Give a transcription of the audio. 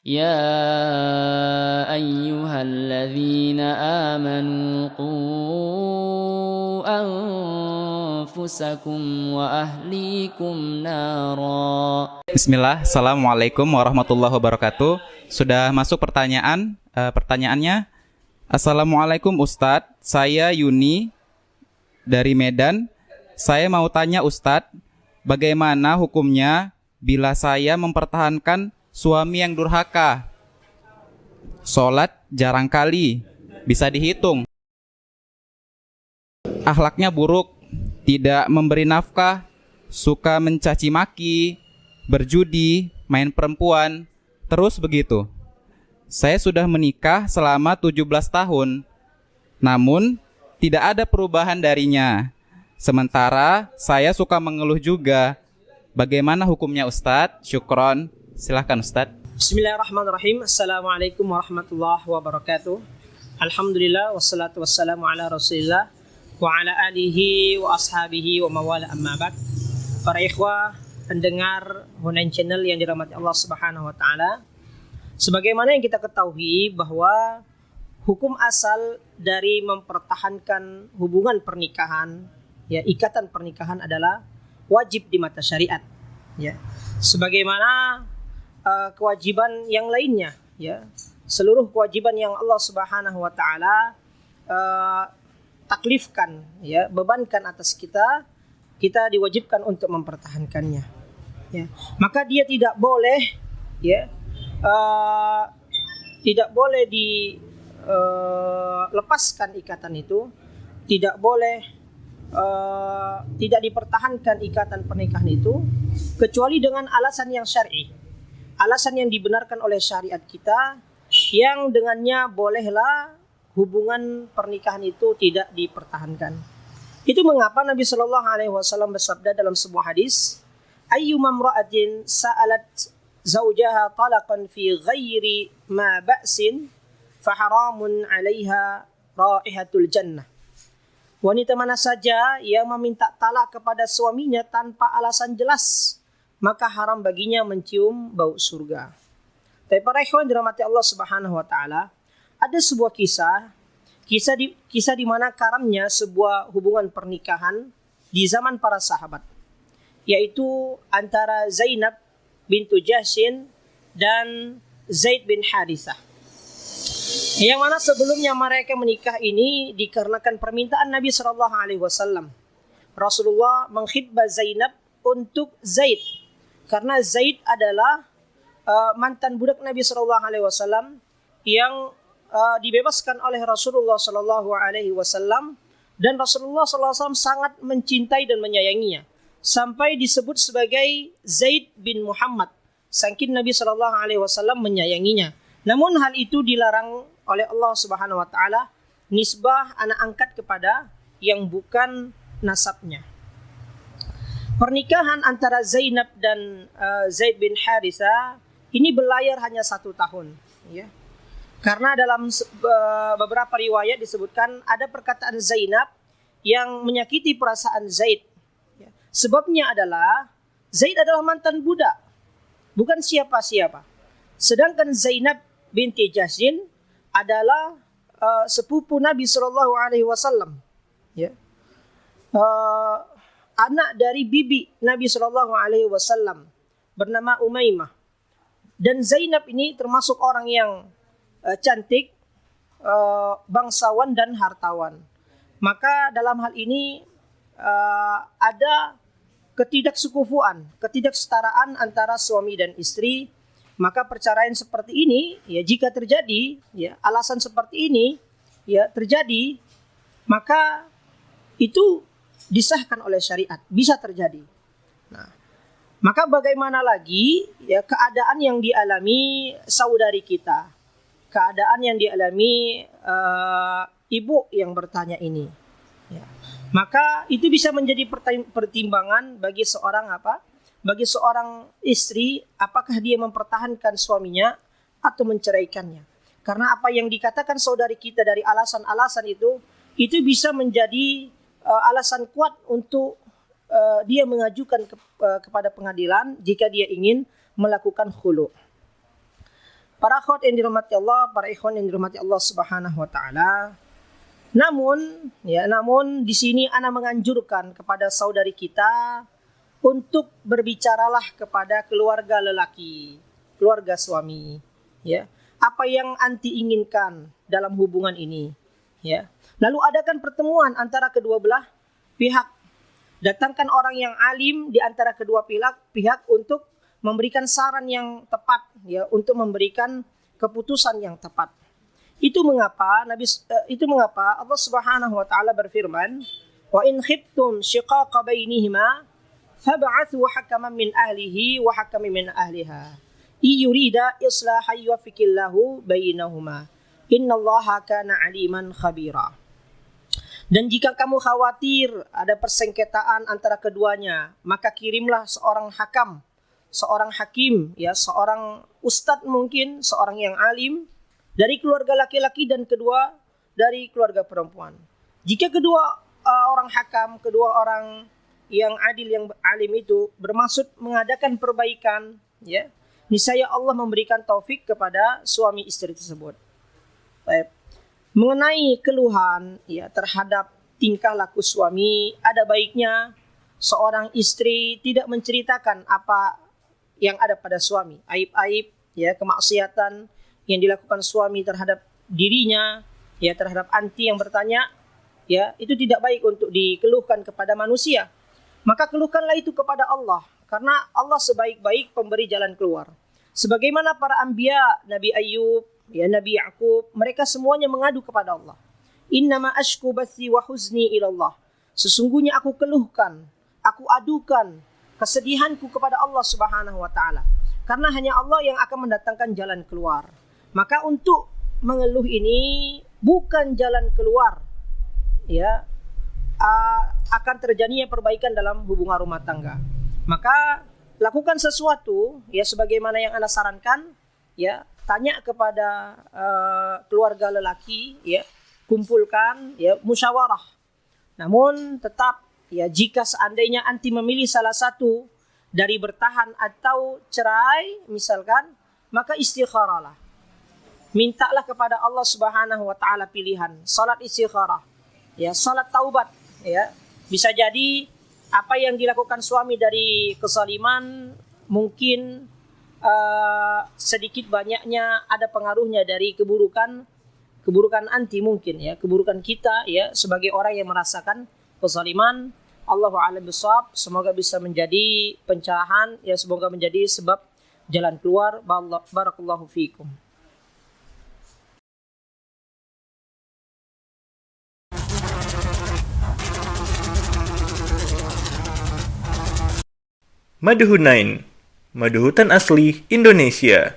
يا أيها الذين آمنوا قوا أنفسكم وأهليكم نارا. Bismillah, Assalamualaikum warahmatullahi wabarakatuh. Sudah masuk pertanyaannya. Assalamualaikum Ustadz, saya Yuni dari Medan. Saya mau tanya Ustadz, bagaimana hukumnya bila saya mempertahankan suami yang durhaka? Sholat jarang kali, bisa dihitung. Akhlaknya buruk, tidak memberi nafkah, suka mencaci maki, berjudi, main perempuan, terus begitu. Saya sudah menikah selama 17 tahun, namun tidak ada perubahan darinya. Sementara saya suka mengeluh juga. Bagaimana hukumnya Ustadz? Syukron. Silahkan Ustadz. Bismillahirrahmanirrahim. Assalamualaikum warahmatullahi wabarakatuh. Alhamdulillah wassalatu wassalamu ala Rasulillah wa ala alihi wa ashabihi wa mawala amma ba'd. Para ikhwah pendengar Hunain Channel yang dirahmati Allah Subhanahu wa taala. Sebagaimana yang kita ketahui bahwa hukum asal dari mempertahankan hubungan pernikahan, ya, ikatan pernikahan adalah wajib di mata syariat, ya. Sebagaimana kewajiban yang lainnya, ya, seluruh kewajiban yang Allah Subhanahu wa taala taklifkan, ya, bebankan atas kita diwajibkan untuk mempertahankannya, ya. Maka dia tidak boleh, ya, tidak boleh lepaskan ikatan itu, tidak boleh tidak dipertahankan ikatan pernikahan itu kecuali dengan alasan yang syar'i, alasan yang dibenarkan oleh syariat kita, yang dengannya bolehlah hubungan pernikahan itu tidak dipertahankan. Itu mengapa Nabi Shallallahu Alaihi Wasallam bersabda dalam sebuah hadis, ayyuma imra'atin sa'alat zawjaha talaqan fi ghairi ma ba'sin faharamun 'alaiha raihatul jannah. Wanita mana saja yang meminta talak kepada suaminya tanpa alasan jelas, maka haram baginya mencium bau surga. Tapi para ikhwan dirahmati Allah Subhanahu wa taala, ada sebuah kisah di mana karamnya sebuah hubungan pernikahan di zaman para sahabat, yaitu antara Zainab bintu Jahsyin dan Zaid bin Harithah. Yang mana sebelumnya mereka menikah ini dikarenakan permintaan Nabi Shallallahu Alaihi Wasallam. Rasulullah mengkhitbah Zainab untuk Zaid, karena Zaid adalah mantan budak Nabi Shallallahu Alaihi Wasallam yang dibebaskan oleh Rasulullah Shallallahu Alaihi Wasallam, dan Rasulullah Shallallahu Alaihi Wasallam sangat mencintai dan menyayanginya sampai disebut sebagai Zaid bin Muhammad, saking Nabi Shallallahu Alaihi Wasallam menyayanginya. Namun hal itu dilarang oleh Allah Subhanahu wa taala, nisbah anak angkat kepada yang bukan nasabnya. Pernikahan antara Zainab dan Zaid bin Harithah ini berlayar hanya 1 tahun, ya. Karena dalam beberapa riwayat disebutkan ada perkataan Zainab yang menyakiti perasaan Zaid, ya. Sebabnya adalah Zaid adalah mantan budak, bukan siapa-siapa. Sedangkan Zainab binti Jahsyin adalah sepupu Nabi Shallallahu Alaihi Wasallam, ya, anak dari bibi Nabi Shallallahu Alaihi Wasallam bernama Umaymah. Dan Zainab ini termasuk orang yang cantik, bangsawan dan hartawan. Maka dalam hal ini ada ketidaksukufuan, ketidaksetaraan antara suami dan istri. Maka perceraian seperti ini, ya, jika terjadi, ya, alasan seperti ini, ya, terjadi, maka itu disahkan oleh syariat, bisa terjadi. Nah, maka bagaimana lagi, ya, keadaan yang dialami saudari kita, keadaan yang dialami ibu yang bertanya ini, ya. Maka itu bisa menjadi pertimbangan bagi seorang bagi seorang istri, apakah dia mempertahankan suaminya atau menceraikannya. Karena apa yang dikatakan saudari kita dari alasan-alasan itu bisa menjadi alasan kuat untuk dia mengajukan kepada pengadilan jika dia ingin melakukan khulu. Para akhwat yang dirahmati Allah, para ikhwan yang dirahmati Allah Subhanahu wa taala. Namun di sini ana menganjurkan kepada saudari kita untuk berbicaralah kepada keluarga lelaki, keluarga suami, ya. Apa yang anti inginkan dalam hubungan ini, ya. Lalu adakan pertemuan antara kedua belah pihak. Datangkan orang yang alim di antara kedua pihak untuk memberikan saran yang tepat, ya, untuk memberikan keputusan yang tepat. Itu mengapa Allah Subhanahu wa taala berfirman, "Wa in khiftum shiqaqa bainihima fab'athu hakaman min ahlihi wa hakaman min ahliha. Yurida islahan yuwaffiqillahu bainahuma. Innallaha kana aliman khabira." Dan jika kamu khawatir ada persengketaan antara keduanya, maka kirimlah seorang hakam, seorang hakim, ya, seorang ustadz mungkin, seorang yang alim dari keluarga laki-laki dan kedua dari keluarga perempuan. Jika kedua orang hakam, kedua orang yang adil, yang alim itu bermaksud mengadakan perbaikan, ya, niscaya Allah memberikan taufik kepada suami istri tersebut. Baik. Mengenai keluhan, ya, terhadap tingkah laku suami, ada baiknya seorang istri tidak menceritakan apa yang ada pada suami, aib-aib, ya, kemaksiatan yang dilakukan suami terhadap dirinya, ya, terhadap anti yang bertanya, ya, itu tidak baik untuk dikeluhkan kepada manusia. Maka keluhkanlah itu kepada Allah, karena Allah sebaik-baik pemberi jalan keluar. Sebagaimana para anbiya, Nabi Ayub, ya, Nabi Ya'qub, mereka semuanya mengadu kepada Allah. Innama ashku bathi wa huzni ilallah. Sesungguhnya aku keluhkan, aku adukan kesedihanku kepada Allah Subhanahu wa taala. Karena hanya Allah yang akan mendatangkan jalan keluar. Maka untuk mengeluh ini bukan jalan keluar, ya, akan terjadinya perbaikan dalam hubungan rumah tangga. Maka lakukan sesuatu, ya, sebagaimana yang Anda sarankan, ya, tanya kepada keluarga lelaki, ya, kumpulkan, ya, musyawarah. Namun tetap, ya, jika seandainya anti memilih salah satu dari bertahan atau cerai misalkan, maka istikharahlah. Mintalah kepada Allah Subhanahu wa taala pilihan, salat istikharah, ya, salat taubat, ya. Bisa jadi apa yang dilakukan suami dari kezaliman mungkin sedikit banyaknya ada pengaruhnya dari keburukan anti mungkin, ya, keburukan kita, ya, sebagai orang yang merasakan kezaliman. Allahu a'lam bishawab. Semoga bisa menjadi pencerahan, ya, semoga menjadi sebab jalan keluar. Barakallahu fiikum. Madhunain, Madhuhutan Asli Indonesia.